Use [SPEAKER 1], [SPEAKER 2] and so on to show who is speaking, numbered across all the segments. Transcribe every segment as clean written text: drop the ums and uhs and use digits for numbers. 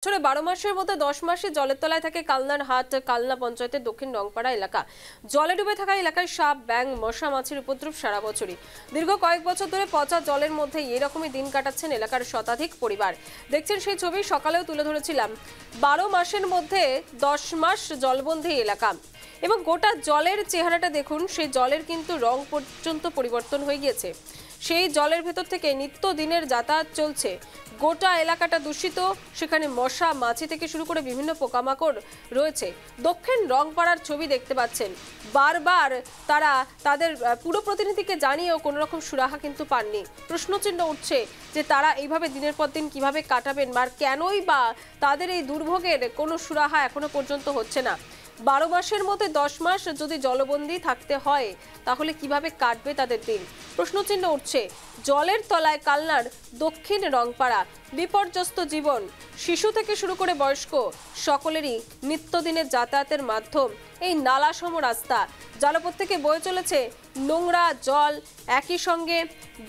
[SPEAKER 1] বছরে 12 মাসের মধ্যে 10 মাসে জলের তলায় থাকে কালনার হাট কালনা পঞ্চায়েতের দক্ষিণ রংপাড়া এলাকা। জলে ডুবে থাকা এলাকায় সাপ, ব্যাঙ, মশা, মাছির উপদ্রব সারা বছরই। দীর্ঘ কয়েক বছর ধরে পচা জলের মধ্যে এরকমই দিন কাটাচ্ছেন এলাকার শতাধিক পরিবার। দেখছেন সেই ছবি সকালেও তুলে ধরেছিলাম। 12 মাসের মধ্যে 10 মাস জলবন্দী এলাকা এবং গোটা জলের চেহারাটা দেখুন। সেই জলের কিন্তু রং পর্যন্ত পরিবর্তন হয়ে গিয়েছে। সেই জলের ভেতর থেকে নিত্যদিনের যাতায়াত চলছে। গোটা এলাকাটা দূষিত, সেখানে মশা, মাছি থেকে শুরু করে বিভিন্ন পোকামাকড় রয়েছে। দক্ষিণ রংপাড়ার ছবি দেখতে পাচ্ছেন। বারবার তারা তাদের পুরো প্রতিনিধিকে জানিয়েও কোনো রকম সুরাহা কিন্তু পাননি। প্রশ্নচিহ্ন উঠছে যে তারা এইভাবে দিনের পর দিন কিভাবে কাটাবেন, আর কেনই বা তাদের এই দুর্ভোগের কোনো সুরাহা এখনো পর্যন্ত হচ্ছে না। 12 মাসের মধ্যে 10 মাস যদি জলবন্দী থাকতে হয় তাহলে কিভাবে কাটবে তাদের দিন? প্রশ্নচিহ্ন উঠছে। জলের তলায় কালনার দক্ষিণ রংপাড়া, বিপর্যস্ত জীবন। শিশু থেকে শুরু করে বয়স্ক সকলেরই নিত্যদিনের যাতায়াতের মাধ্যম এই নালাসম রাস্তা। জলপথ থেকে বয়ে চলেছে নোংরা জল, একই সঙ্গে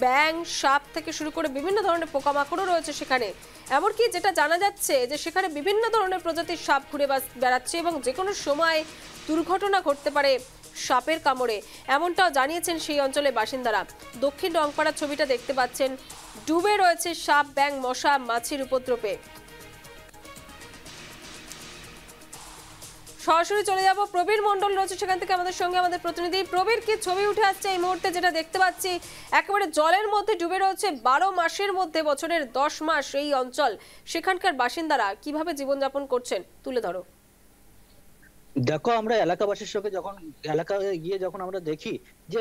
[SPEAKER 1] ব্যাঙ, সাপ থেকে শুরু করে বিভিন্ন ধরনের পোকামাকড়ও রয়েছে সেখানে। এমনকি যেটা জানা যাচ্ছে যে সেখানে বিভিন্ন ধরনের প্রজাতির সাপ ঘুরে বেড়াচ্ছে এবং যে কোনো সময় দুর্ঘটনা ঘটতে পারে সাপের কামড়ে, এমনটাও জানিয়েছেন সেই অঞ্চলের বাসিন্দারা। দক্ষিণ রংপাড়ার ছবিটা দেখতে পাচ্ছেন। ডুবে রয়েছে সাপ, ব্যাঙ, মশা, মাছির উপদ্রবে। সরাসরি চলে যাব, প্রবীর মণ্ডল রয়েছে সেখান থেকে আমাদের সঙ্গে, আমাদের প্রতিনিধি। প্রবীর, কি ছবি উঠে আসছে এই মুহূর্তে যেটা দেখতে পাচ্ছি? একেবারে জলের মধ্যে ডুবে রয়েছে 12 মাসের মধ্যে বছরের 10 মাস এই অঞ্চল। সেখানকার বাসিন্দারা কিভাবে জীবনযাপন করছেন তুলে ধরো।
[SPEAKER 2] দেখো, আমরা এলাকাবাসীর সঙ্গে যখন এলাকায় গিয়ে যখন আমরা দেখি যে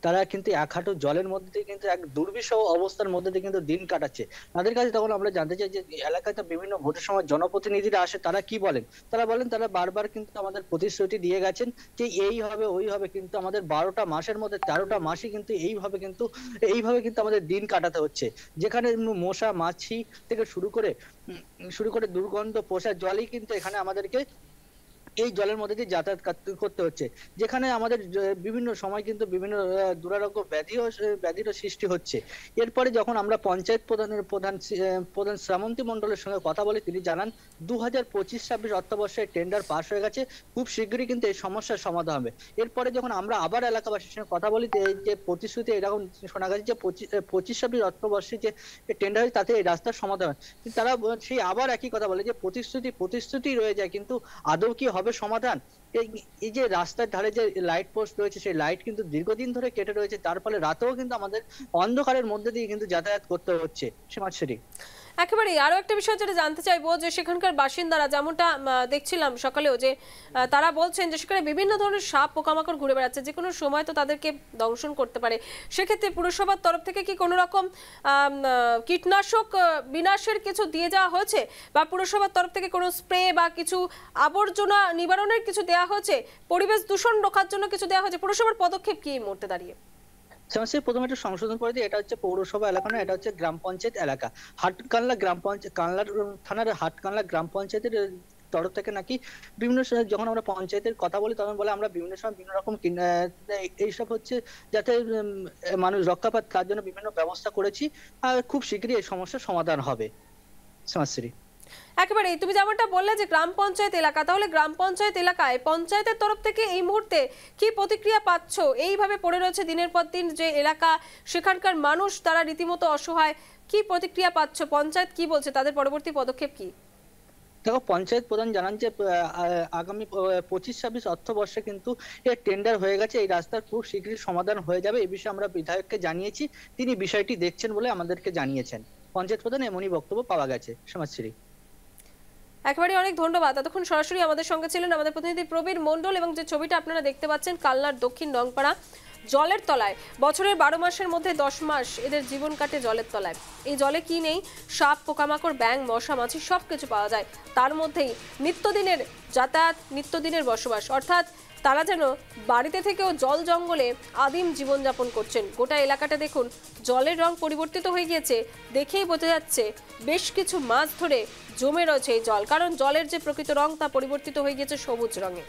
[SPEAKER 2] তারা কিন্তু এক হাঁটু জলের মধ্যে দিয়ে কিন্তু এক দুর্বিষহ অবস্থার মধ্যে দিয়ে কিন্তু দিন কাটাচ্ছে। তাদের কাছে তখন আমরা জানতে চাই যে এলাকায় তো বিভিন্ন ভোটের সময় জনপ্রতিনিধিরা আসে, তারা কি বলেন? তারা বলেন তারা বারবার কিন্তু আমাদের প্রতিশ্রুতি দিয়ে গেছেন যে এই হবে ওই হবে, কিন্তু আমাদের 12টা মাসের মধ্যে 13টা মাসই কিন্তু এইভাবে কিন্তু আমাদের দিন কাটাতে হচ্ছে। যেখানে মশা, মাছি থেকে শুরু করে দুর্গন্ধ পোষা জলই কিন্তু এখানে আমাদেরকে এই জলের মধ্যে দিয়ে যাতায়াত করতে হচ্ছে। যেখানে আমাদের বিভিন্ন সময় কিন্তু বিভিন্ন দুরারোগ্য ব্যাধিরও সৃষ্টি হচ্ছে। এরপরে যখন আমরা পঞ্চায়েত প্রধান শ্রাবন্তী মণ্ডলের সঙ্গে কথা বলি, তিনি জানান 2025-26 অর্থবর্ষে টেন্ডার পাস হয়ে গেছে, খুব শীঘ্রই কিন্তু এই সমস্যার সমাধান হবে। এরপরে যখন আমরা আবার এলাকাবাসীর সঙ্গে কথা বলি, যে প্রতিশ্রুতি এরকম শোনা গেছে যে 25-26 অর্থবর্ষে যে টেন্ডার হয় তাতে এই রাস্তার সমাধান হয়। তারা সেই আবার একই কথা বলে যে প্রতিশ্রুতি রয়ে যায়, কিন্তু আদৌ কি হবে সমাধান? এই যে রাস্তার ধারে যে লাইট পোস্ট রয়েছে, সেই লাইট কিন্তু দীর্ঘদিন ধরে কেটে রয়েছে, তার ফলে রাতেও কিন্তু আমাদের অন্ধকারের মধ্যে দিয়ে কিন্তু যাতায়াত করতে হচ্ছে। সমাজসেবী
[SPEAKER 1] একেবারে আরো একটা বিষয় যেটা জানতে চাইবো, যে সেখানকার বাসিন্দারা যেমনটা দেখছিলাম সকালেও, যে তারা বলছেন যে সেখানে বিভিন্ন ধরনের সাপ, পোকামাকড় ঘুরে বেড়াচ্ছে, যে কোনো সময় তো তাদেরকে দংশন করতে পারে। সেক্ষেত্রে পুরসভার তরফ থেকে কি কোনো রকম কীটনাশক বিনাশের কিছু দিয়ে যাওয়া হয়েছে, বা পুরসভার তরফ থেকে কোনো স্প্রে বা কিছু আবর্জনা নিবারণের কিছু দেওয়া হয়েছে, পরিবেশ দূষণ রোখার জন্য কিছু দেওয়া হয়েছে? পুরসভার পদক্ষেপ কি এই মুহূর্তে দাঁড়িয়ে?
[SPEAKER 2] প্রথমে একটা সংশোধন করে দিই, এটা হচ্ছে পৌরসভা এলাকা না, এটা হচ্ছে গ্রাম পঞ্চায়েত এলাকা। হাটকানলা গ্রাম পঞ্চায়েত, কানলার থানার হাটকানলা গ্রাম পঞ্চায়েতের তরফ থেকে নাকি বিভিন্ন সময় যখন আমরা পঞ্চায়েতের কথা বলি তখন বলে আমরা বিভিন্ন সময় বিভিন্ন রকম এইসব হচ্ছে যাতে মানুষ রক্ষা পায় তার জন্য বিভিন্ন ব্যবস্থা করেছি, আর খুব শীঘ্রই এই সমস্যার সমাধান হবে। সমাজশ্রী
[SPEAKER 1] একেবারে তুমি যেমনটা বললে যে গ্রাম পঞ্চায়েত এলাকা, তাহলে গ্রাম পঞ্চায়েত এলাকায় পঞ্চায়েতের তরফ থেকে এই মুহূর্তে কি প্রতিক্রিয়া পাচ্ছ? এইভাবে পড়ে রয়েছে দিনের পর দিন যে এলাকা, সেখানকার মানুষ তারা রীতিমতো অসহায়, কি প্রতিক্রিয়া পাচ্ছ? পঞ্চায়েত কি বলছে, তাদের পরবর্তী পদক্ষেপ কি?
[SPEAKER 2] দেখো, পঞ্চায়েত প্রধান জানান যে আগামী 25-26 অর্থবর্ষে কিন্তু এর টেন্ডার হয়ে গেছে, এই রাস্তার খুব শীঘ্রই সমাধান হয়ে যাবে। এই বিষয়ে আমরা বিধায়ককে জানিয়েছি, তিনি বিষয়টি দেখছেন বলে আমাদেরকে জানিয়েছেন। পঞ্চায়েত প্রধান এমনই বক্তব্য পাওয়া গেছে। সমাজশ্রী
[SPEAKER 1] একেবারে অনেক ধন্যবাদ। এতক্ষণ সরাসরি আমাদের সঙ্গে ছিলেন আমাদের প্রতিনিধি প্রবীর মণ্ডল। এবং যে ছবিটা আপনারা দেখতে পাচ্ছেন, কালনার দক্ষিণ রংপাড়া জলের তলায় বছরের 12 মাসের মধ্যে 10 মাস এদের জীবন কাটে জলের তলায়। এই জলে কি নেই? সাপ, পোকামাকড়, ব্যাঙ, মশা, মাছি সবকিছু পাওয়া যায়। তার মধ্যেই নিত্যদিনের যাতায়াত, নিত্যদিনের বসবাস, অর্থাৎ তারা যেন বাড়িতে থেকেও জল জঙ্গলে আদিম জীবনযাপন করছেন। গোটা এলাকাটা দেখুন, জলের রং পরিবর্তিত হয়ে গিয়েছে। দেখেই বোঝা যাচ্ছে বেশ কিছু মাস ধরে জমে রয়েছে এই জল, কারণ জলের যে প্রকৃত রং তা পরিবর্তিত হয়ে গিয়েছে সবুজ রঙে।